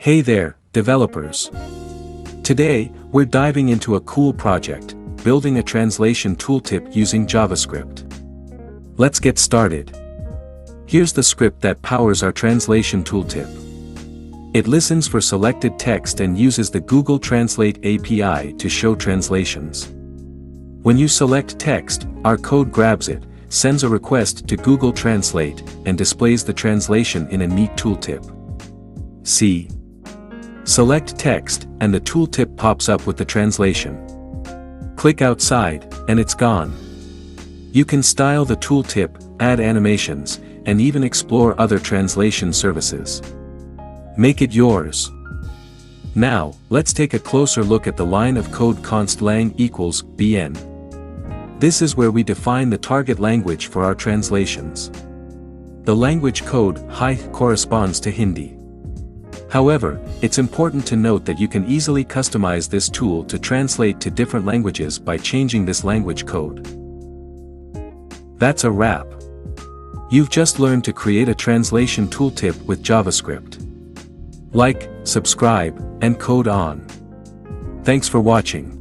Hey there, developers. Today, we're diving into a cool project, building a translation tooltip using JavaScript. Let's get started. Here's the script that powers our translation tooltip. It listens for selected text and uses the Google Translate API to show translations. When you select text, our code grabs it, sends a request to Google Translate, and displays the translation in a neat tooltip. See. Select text, and the tooltip pops up with the translation. Click outside, and it's gone. You can style the tooltip, add animations, and even explore other translation services. Make it yours. Now, let's take a closer look at the line of code const lang equals bn. This is where we define the target language for our translations. The language code Hi corresponds to Hindi. However, it's important to note that you can easily customize this tool to translate to different languages by changing this language code. That's a wrap. You've just learned to create a translation tooltip with JavaScript. Like, subscribe, and code on. Thanks for watching.